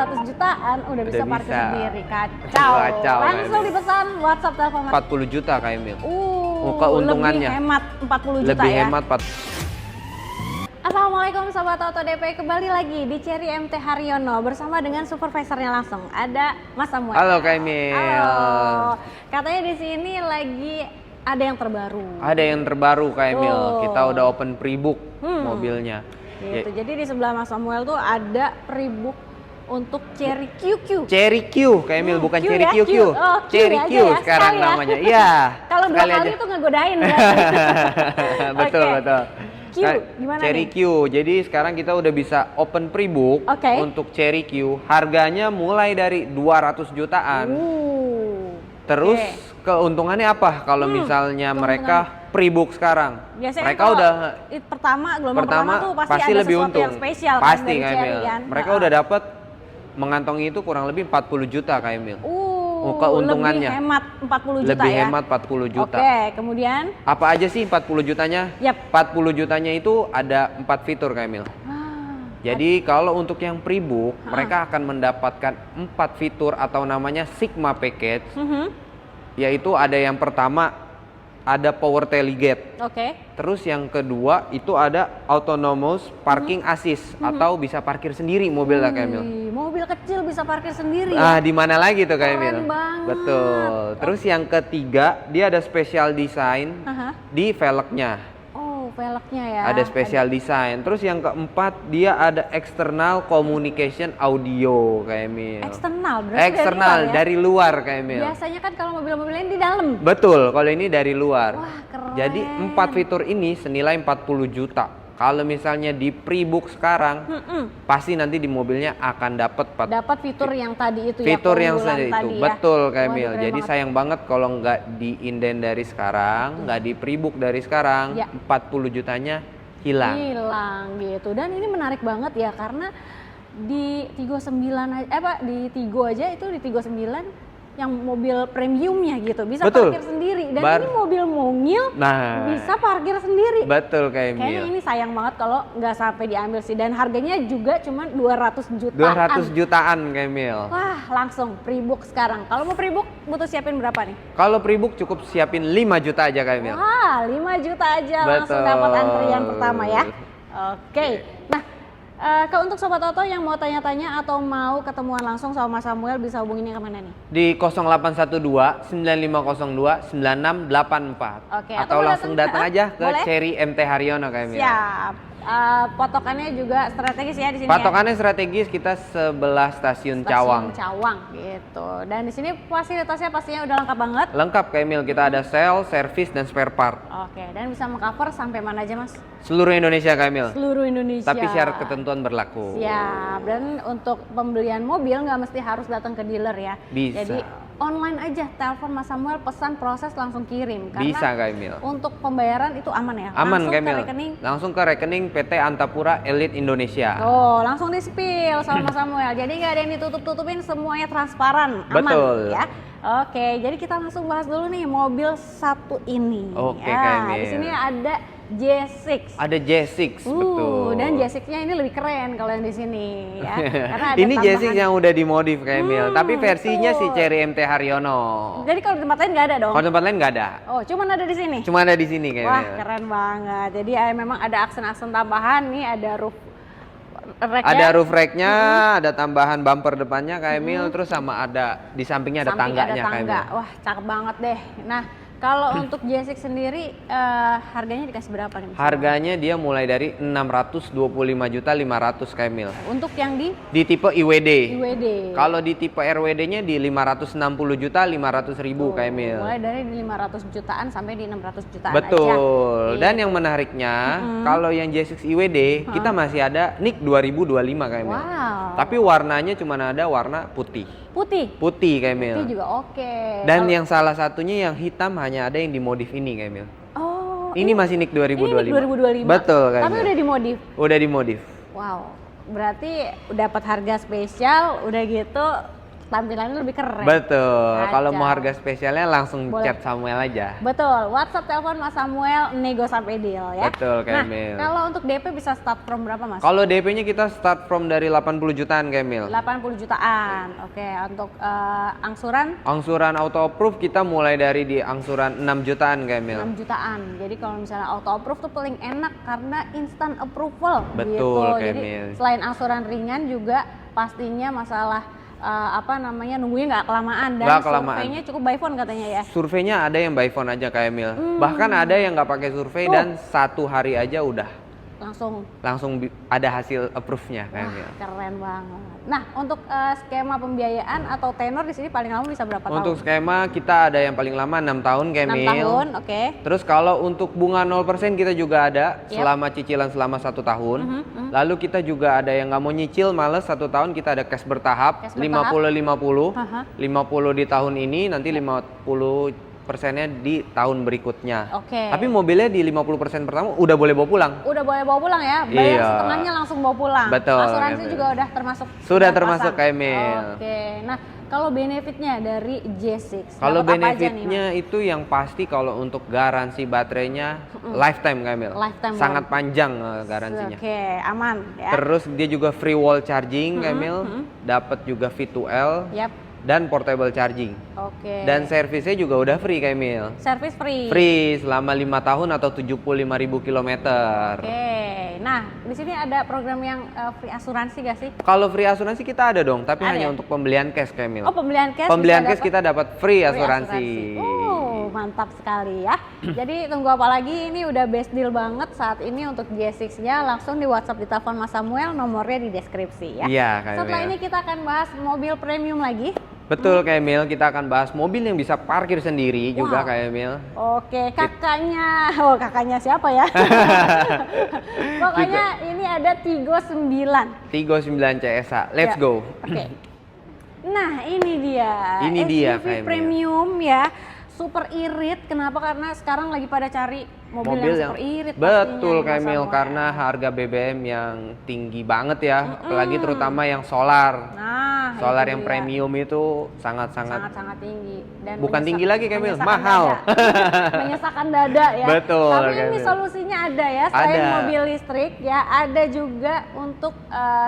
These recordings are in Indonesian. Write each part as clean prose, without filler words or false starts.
200 jutaan udah bisa parkir bisa. sendiri. Kacau. Kacau, Langsung Kak Emil. dipesan WhatsApp telepon Mas. 40 juta Kak Emil. Keuntungannya. Lebih hemat 40 juta Lebih ya. hemat Assalamualaikum Sobat Auto DP, kembali lagi di Cherry MT Haryono bersama dengan supervisornya langsung. Ada Mas Samuel. Halo Kak Emil. Halo. Katanya di sini lagi ada yang terbaru. Ada yang terbaru Kak Emil. Tuh. Kita udah open pre-book mobilnya. Gitu. Jadi di sebelah Mas Samuel tuh ada pre-book untuk Cherry QQ. Cherry Q Kak Emil, bukan Q Cherry ya, QQ. Q. Oh, Q Cherry aja Q ya, sekarang sekali ya. namanya. Iya. Kalau dua sekali kali aja. itu ngegodain berarti. Betul, Oke. betul. Q, gimana Cherry nih? Q. Jadi sekarang kita udah bisa open pre-book Oke. untuk Cherry Q. Harganya mulai dari 200 jutaan. Terus Oke. keuntungannya apa kalau misalnya mereka pre-book sekarang? Biasanya Mereka kalau udah gelombang pertama tuh pasti ada lebih sesuatu untung. yang spesial kan Pasti dari Kak Cherry Emil. kan. Mereka udah dapat mengantongi itu kurang lebih 40 juta Kak Emil. Keuntungannya. Lebih hemat 40 juta Lebih ya. hemat 40 juta. Oke, kemudian Apa aja sih 40 jutanya? Yap. 40 jutanya itu ada 4 fitur Kak Emil. Jadi kalau untuk yang pre-book, mereka akan mendapatkan 4 fitur atau namanya Sigma Package. Yaitu ada yang pertama, ada Power Tailgate. Oke. Terus yang kedua itu ada Autonomous Parking Assist atau bisa parkir sendiri mobil Kak Emil. Wih, mobil kecil bisa parkir sendiri Ah, ya. di mana lagi tuh Kak Keren Emil? banget. Betul. Terus yang ketiga, dia ada special design di velgnya. Oh, velgnya ya. Ada special design. Terus yang keempat, dia ada external communication audio Kak Emil. Eksternal berarti Eksternal dari luar ya? dari luar Kak Emil. Biasanya kan kalau mobil-mobil ini di dalam. Betul, kalau ini dari luar. Wah, keren. Jadi 4 fitur ini senilai 40 juta. Kalau misalnya di pre-book sekarang, pasti nanti di mobilnya akan dapat fitur yang tadi itu ya. fitur yang keunggulan tadi itu. tadi ya. Betul Kak Wah, Emil. keren Jadi banget. sayang banget kalau nggak di-inden dari sekarang, nggak di pre-book dari sekarang, Ya. 40 jutanya hilang. Hilang gitu. Dan ini menarik banget ya karena di Tigo 9 aja, di Tigo aja itu di Tigo 9 yang mobil premiumnya gitu bisa Betul. parkir sendiri dan Bar- ini mobil mungil Nah, bisa parkir sendiri. betul Kak Kayaknya Emil. ini sayang banget kalau nggak sampai diambil sih dan harganya juga cuma 200 jutaan. 200 jutaan Kak Emil. Wah, langsung pre-book sekarang. Kalau mau pre-book butuh siapin berapa nih? Kalau pre-book cukup siapin 5 juta aja Kak Emil. Wah, 5 juta aja langsung Betul. dapat antrian pertama ya. Oke. Nah, untuk Sobat Auto yang mau tanya-tanya atau mau ketemuan langsung sama Mas Samuel bisa hubunginnya kemana nih? Di 0812 9502 9684. Oke, Atau mau langsung datang aja ke boleh? Cherry MT Haryono Kak Emil. Siap. Potokannya juga strategis ya di sini Patokannya strategis, kita sebelah ya. stasiun Cawang. Cawang gitu. Dan di sini fasilitasnya pastinya udah lengkap banget. Lengkap Kak Emil, kita ada sale, service, dan spare part. Oke, dan bisa mengcover sampai mana aja Mas? Seluruh Indonesia Kak Emil. Seluruh Indonesia. Tapi syarat ketentuan berlaku. Siap. Dan untuk pembelian mobil nggak mesti harus datang ke dealer ya. Bisa. Jadi online aja, telepon Mas Samuel, pesan, proses, langsung kirim. Karena Bisa Kak Emil. untuk pembayaran itu aman ya? Aman langsung Kak ke Emil. rekening. Langsung ke rekening PT Antapura Elite Indonesia. Oh, langsung di-spill sama Mas Samuel. Jadi nggak ada yang ditutup-tutupin, semuanya transparan, aman Betul. ya. Oke, jadi kita langsung bahas dulu nih mobil satu ini. Oke, Kak Emil. Di sini ada J6. Ada J6, betul. Dan J6-nya ini lebih keren kalau yang di sini ya. Karena ada Ini J6 tambahan- yang udah dimodif Kak Emil, tapi versinya betul. si Cherry MT Haryono. Jadi kalau di tempat lain nggak ada dong? Kalau tempat lain nggak ada. Oh, cuman ada di sini. Cuma ada di sini Kak Wah, Emil. keren banget. Jadi memang ada aksen-aksen tambahan nih, ada roof rack-nya. Ada roof rack-nya, ada tambahan bumper depannya Kak Emil, terus sama ada di sampingnya ada Samping tangganya ada Kak tangga. Emil. Wah, cakep banget deh. Nah, kalau untuk J6 sendiri harganya dikasih berapa nih? Mas? Harganya dia mulai dari 625.500.000 Kak Emil. Untuk yang di Di tipe IWD. IWD. Kalau di tipe RWD-nya di 560.500.000 Kak Emil. Mulai dari 500 jutaan sampai di 600 jutaan Betul. aja. Dan yang menariknya, kalau yang J6 IWD, kita masih ada NIK 2025 Kak Emil. Wow. Tapi warnanya cuma ada warna putih. Putih. Putih Kak Emil. Itu juga oke. Dan yang salah satunya yang hitam hanya ada yang dimodif ini Kak Emil. Oh, Ini masih NIK 2025. Ini 2025. Betul Kak Tapi Emil. udah dimodif. Udah dimodif. Wow. Berarti dapat harga spesial, udah gitu tampilannya lebih keren. Betul. Kalau mau Kacau. harga spesialnya langsung Boleh. chat Samuel aja. Betul, WhatsApp, telepon Mas Samuel, nego sampai deal ya. Betul, Kak Nah, Emil. kalau untuk DP bisa start from berapa Mas? Kalau DP-nya kita start from dari 80 jutaan, Kak Emil. 80 jutaan. Oke, untuk angsuran Angsuran auto approve kita mulai dari di angsuran 6 jutaan, Kak Emil. 6 jutaan. Jadi kalau misalnya auto approve tuh paling enak karena instant approval Betul, gitu. Kak Jadi Emil. selain angsuran ringan juga pastinya masalah nunggunya nggak kelamaan dan Nggak kelamaan. surveinya cukup by phone katanya ya. Surveinya ada yang by phone aja, Kak Emil. Bahkan ada yang nggak pakai survei Tuh. dan 1 hari aja udah Langsung ada hasil approve-nya, Kak wah, Emil. keren banget. Nah, untuk skema pembiayaan atau tenor di sini paling lama bisa berapa Untuk tahun? skema kita ada yang paling lama 6 tahun, Kak 6 Emil. tahun, oke. Terus kalau untuk bunga 0% kita juga ada Yap. selama cicilan selama 1 tahun. Lalu kita juga ada yang nggak mau nyicil males 1 tahun, kita ada cash bertahap, Cash bertahap. 50-50. Aha. 50 di tahun ini, nanti 50%-nya di tahun berikutnya. Oke. Tapi mobilnya di 50% pertama udah boleh bawa pulang. Udah boleh bawa pulang ya, bayar Iya. setengahnya langsung bawa pulang. Betul, Asuransi Kak Emil. juga udah termasuk. Sudah pasang. termasuk, Kak Emil. Oke, nah kalau benefitnya dari J6, Kalau dapat apa aja nih, benefitnya itu yang pasti kalau untuk garansi baterainya lifetime, Kak Emil. Lifetime Sangat one. panjang Mas? garansinya. Oke, aman ya. Terus dia juga free wall charging, Kak Emil. Dapat juga V2L Yap. dan portable charging. Oke. Dan servisnya juga udah free, Kak Emil. service free. Free selama 5 tahun atau 75.000 kilometer. Oke. Nah, di sini ada program yang free asuransi gak sih? Kalau free asuransi kita ada dong, tapi Ada hanya ya? untuk pembelian cash, Kak Emil. Oh, pembelian cash. Pembelian bisa cash dapat kita dapat free free asuransi. Oh, mantap sekali ya. Jadi tunggu apa lagi? Ini udah best deal banget saat ini untuk J6-nya. Langsung di WhatsApp, di telepon Mas Samuel, nomornya di deskripsi ya. Iya, Kak Setelah Emil. ini kita akan bahas mobil premium lagi. Betul, Kak Emil. Kita akan bahas mobil yang bisa parkir sendiri juga, Wow. Kak Emil. Oke, kakaknya. Oh, kakaknya siapa ya? Pokoknya ini ada Tigo 9. Tigo 9 CSA. Let's Ya. go. Oke. Nah, ini dia. Ini dia, SUV Kak Emil. premium ya. Super irit. Kenapa? Karena sekarang lagi pada cari mobil yang super irit. betul, pastinya, Kak Mas Emil, Samuel. karena harga BBM yang tinggi banget ya, apalagi terutama yang solar. Nah, Solar itu yang dia. premium itu sangat-sangat sangat tinggi dan bukan tinggi lagi, Kak Emil, menyesakan mahal. dada. Menyesakan dada ya. Betul, Tapi Kak ini Emil. solusinya ada ya, selain Ada. mobil listrik ya, ada juga untuk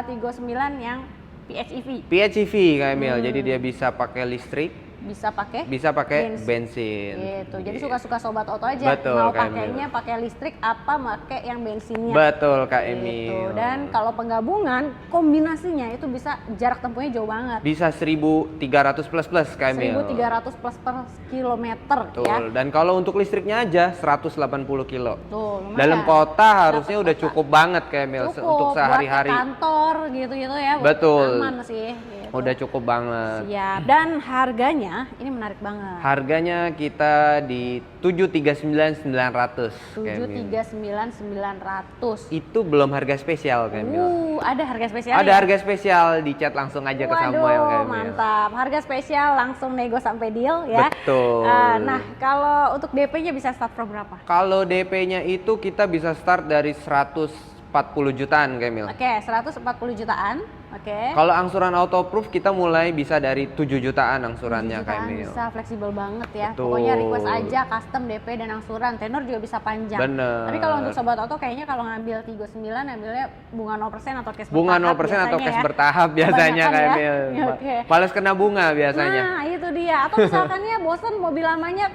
Tigo 9 yang PHEV. PHEV, Kak Emil. Jadi dia bisa pakai listrik, Bisa pakai bisa pakai bensin. gitu. Jadi suka-suka sobat oto aja. Betul, mau Kak pakainya pakai listrik apa pakai yang bensinnya. Betul, Kak Gitu. Emil. Dan kalau penggabungan kombinasinya itu bisa jarak tempuhnya jauh banget. Bisa 1.300 plus plus, Kak Emil. 1.300 plus per kilometer Betul. ya. Dan kalau untuk listriknya aja 180 kilo. Tuh, lumayan. Dalam kota harusnya Dalam udah kota. cukup banget, Kak Emil, Cukup untuk sehari-hari. buat ke kantor gitu-gitu ya. buat Betul. Aman sih. Gitu. Udah cukup banget. Siap. Dan harganya ini menarik banget. Harganya kita di 739.900, Kak Emil. 739.900. Itu belum harga spesial, Kak Emil. Ada harga spesial. Ada ya? harga spesial, di chat langsung aja ke Samuel, Kak Emil. Mantap. Harga spesial langsung nego sampai deal ya. Betul. Nah, kalau untuk DP-nya bisa start from berapa? Kalau DP-nya itu kita bisa start dari 140 jutaan, Kak Emil. Oke, 140 jutaan. Oke. Kalau angsuran auto approve kita mulai bisa dari 7 jutaan angsurannya, 7 Kak jutaan Emil. bisa fleksibel banget ya. Betul. Pokoknya request aja custom DP dan angsuran. Tenor juga bisa panjang. Bener. Tapi kalau untuk sobat auto kayaknya kalau ngambil Tigo 9 ambilnya bunga 0% atau cash Bunga bertahap 0% atau biasanya cash ya. bertahap biasanya, Kak Kebanyakan Emil. ya. Oke. Males kena bunga biasanya. Nah, itu dia. Atau misalkan ya bosan mobil lamanya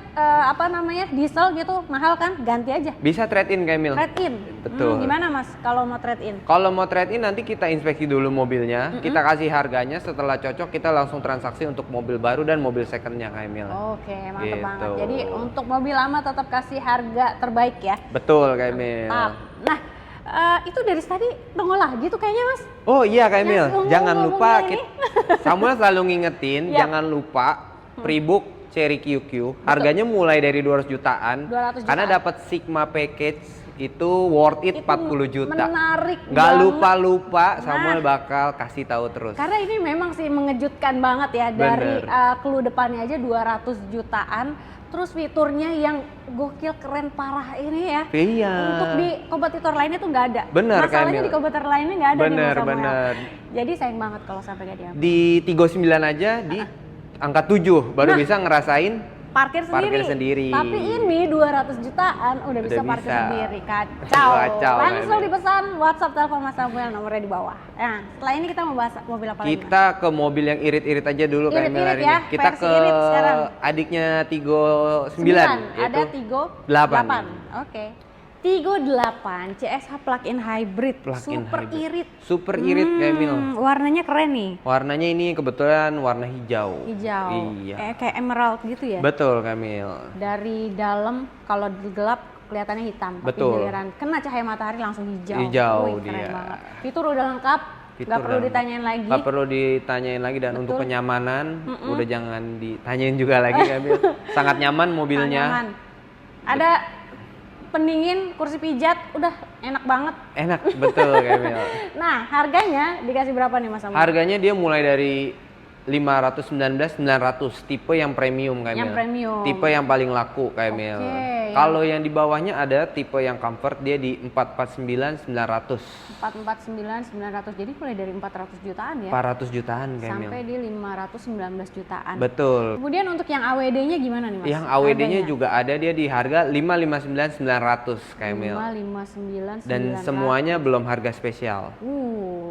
diesel gitu, mahal kan? Ganti aja. Bisa trade in, Kak Emil. Trade in. Betul. Gimana Mas kalau mau trade in? Kalau mau trade in nanti kita inspeksi dulu mobilnya, kita kasih harganya, setelah cocok kita langsung transaksi untuk mobil baru dan mobil secondnya, Kak Emil. Oke, mantap Gitu. banget. Jadi untuk mobil lama tetap kasih harga terbaik ya. Betul, Kak Emil. Mantap. Nah, itu dari tadi nongol lagi tuh kayaknya Mas. Oh iya, Kak Emil, Yang jangan ngomong-ngomong lupa ini. Samuel selalu ngingetin, Ya. jangan lupa pre-book Cherry QQ. Harganya mulai dari 200 jutaan. 200 Karena jutaan. dapat Sigma package itu worth it Itu 40 juta. menarik Nggak banget. lupa-lupa, Samuel Nah. bakal kasih tahu terus. Karena ini memang sih mengejutkan banget ya, dari clue depannya aja 200 jutaan. Terus fiturnya yang gokil, keren parah ini ya. Iya. Untuk di kompetitor lainnya tuh nggak ada. Bener, Masalahnya Kamil. di kompetitor lainnya nggak ada nih Bener, Mas Samuel. bener. Jadi sayang banget kalau sampai nggak diambil. Di Tigo 9 aja di angka 7 baru bisa ngerasain Parkir sendiri. Tapi ini 200 jutaan udah bisa Udah parkir bisa. sendiri. Kacau. Kacau, Langsung Kamil. dipesan WhatsApp telepon Mas Samuel, nomornya di bawah. Nah, setelah ini kita mau bahas mobil apa lagi? Mas? Kita ke mobil yang irit-irit aja dulu kayak Irit-irit hari ya, ini. Kita versi ke irit sekarang. adiknya Tigo 9, Ada yaitu Tigo 8. Oke. Tigo 8 CSH plug-in hybrid, Plug-in super hybrid. irit. Super irit Kamil. Warnanya keren nih, Warnanya ini kebetulan warna hijau. hijau. Iya. Kayak emerald gitu ya. Betul Kamil. Dari dalam kalau gelap kelihatannya hitam, tapi Betul. giliran kena cahaya matahari langsung hijau. Hijau Wih, keren dia. banget. Fitur udah lengkap, nggak perlu ditanyain lagi. Nggak perlu ditanyain lagi, dan untuk Betul. kenyamanan udah jangan ditanyain juga lagi Kamil. Sangat nyaman mobilnya. Nyaman. Ada pendingin, kursi pijat, udah enak banget. Enak, betul Kamil. Nah, harganya dikasih berapa nih Mas Samuel? Harganya dia mulai dari 519 900, tipe yang premium Kamil. Yang premium. Tipe yang paling laku Kamil. Oke, Kalau yang di bawahnya ada tipe yang comfort, dia di 449 900. 449 900, jadi mulai dari 400 jutaan ya 400 jutaan Kamil. sampai di 519 jutaan. Betul. Kemudian untuk yang AWD-nya gimana nih Mas? Yang AWD-nya Harganya? juga ada, dia di harga 559 900 Kamil. 559 Dan semuanya belum harga spesial.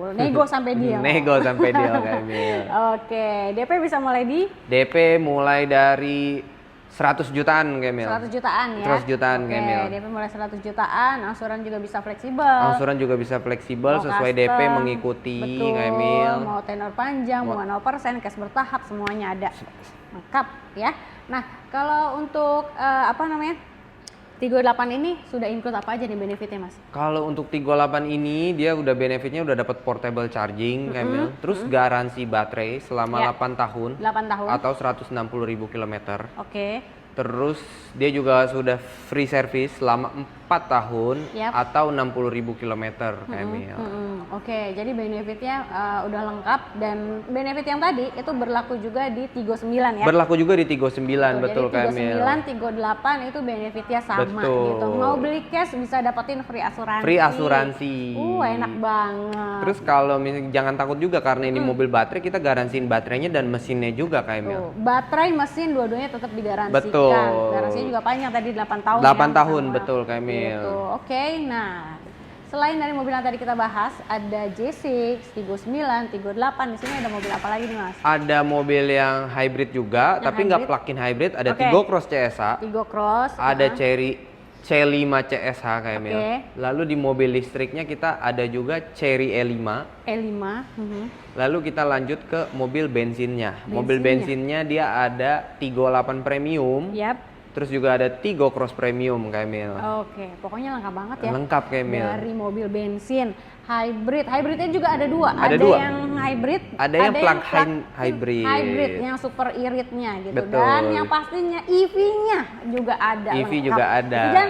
nego sampai deal. Nego sampai deal Kamil. Oke, DP bisa mulai di DP mulai dari 100 jutaan Kamil. 100 jutaan ya. 100 jutaan, Oke, Kamil. DP mulai 100 jutaan, angsuran juga bisa fleksibel. Angsuran juga bisa fleksibel Mau sesuai custom, DP mengikuti betul, Kamil. mau tenor panjang, mau 0%, cash bertahap, semuanya ada. Lengkap ya. Nah, kalau untuk apa namanya? Tigo 8 ini sudah include apa aja nih benefitnya Mas? Kalau untuk Tigo 8 ini dia udah benefitnya udah dapat portable charging Kamil. Terus garansi baterai selama Ya. 8 tahun 8 tahun. atau 160.000 km. Oke. Terus dia juga sudah free service selama 4 tahun Yap. atau 60.000 km Kamil. Oke, jadi benefitnya udah lengkap, dan benefit yang tadi itu berlaku juga di Tigo 9 ya. Berlaku juga di Tigo 9, betul jadi Tigo Kamil. 9, Tigo 8 itu benefitnya sama Betul. gitu. Mau beli cash bisa dapetin free asuransi. Free asuransi. Enak banget. Terus kalau misalnya jangan takut juga karena ini mobil baterai, kita garansiin baterainya dan mesinnya juga Kamil. Tuh, baterai, mesin dua-duanya tetap digaransikan. Betul. Garansinya juga panjang tadi 8 tahun 8 ya, tahun, sama. betul, Kamil. Gitu. Oke, nah selain dari mobil yang tadi kita bahas, ada J6, Tigo 9, Tigo 8. Di sini ada mobil apa lagi nih Mas? Ada mobil yang hybrid juga, Yang tapi nggak hybrid? plug-in hybrid. Ada Oke. Tigo Cross CSA, Tigo Cross. ada uh-huh. Cherry C5 CSH Kamil. Oke. Lalu di mobil listriknya kita ada juga Cherry E5. E5. Lalu kita lanjut ke mobil bensinnya. Mobil bensinnya dia ada Tigo 8 Premium. Yap. Terus juga ada Tigo Cross Premium Kamil. Oke, pokoknya lengkap banget ya. Lengkap Kamil. Dari mobil bensin, hybridnya juga ada dua. Ada dua. yang hybrid, Ada yang plug-in hybrid. Hybrid yang super iritnya gitu. Betul. Dan yang pastinya EV-nya juga ada. EV lengkap. juga ada. Dan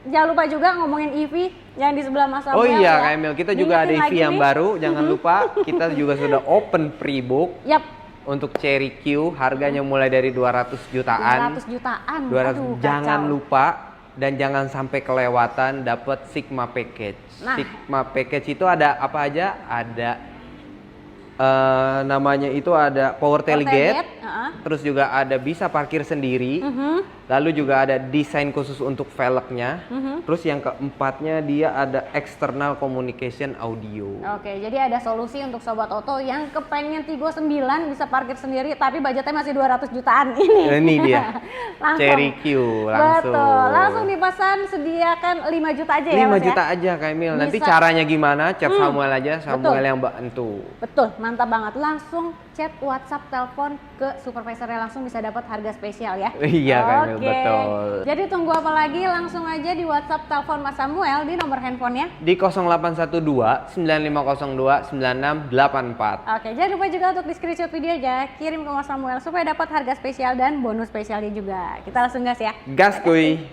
jangan lupa juga ngomongin EV yang di sebelah Mas Samuel. Oh iya ya. Kamil, kita juga ada Diingetin EV lagi yang nih. baru. Jangan lupa kita juga sudah open pre-book. Yap, Untuk Cherry Q harganya mulai dari 200 jutaan. 200 jutaan. 200. Aduh, Jangan kacau. lupa dan jangan sampai kelewatan dapat Sigma Package. Nah. Sigma Package itu ada apa aja? Ada namanya itu ada power tailgate, terus juga ada bisa parkir sendiri, lalu juga ada desain khusus untuk velgnya, terus yang keempatnya dia ada external communication audio. Oke, jadi ada solusi untuk sobat oto yang kepengen Tigo 9 bisa parkir sendiri tapi budgetnya masih 200 jutaan ini. Ini dia. Langsung. Cherry Q langsung. Betul, langsung dipesan, sediakan 5 juta aja ya 5 Mas juta ya? aja Kamil. Nanti Bisa. caranya gimana? Chat Samuel aja, Samuel betul. yang bantu. Betul, mantap banget. Langsung chat, WhatsApp, telepon ke supervisornya, langsung bisa dapat harga spesial ya. Iya Kamil, Oke. betul. Jadi tunggu apa lagi? Langsung aja di WhatsApp, telepon Mas Samuel di nomor handphonenya. Di 0812 9502 9684. Oke, jangan lupa juga untuk di screenshot video aja, kirim ke Mas Samuel supaya dapat harga spesial dan bonus spesialnya juga. Kita langsung gas ya. Gas kuy.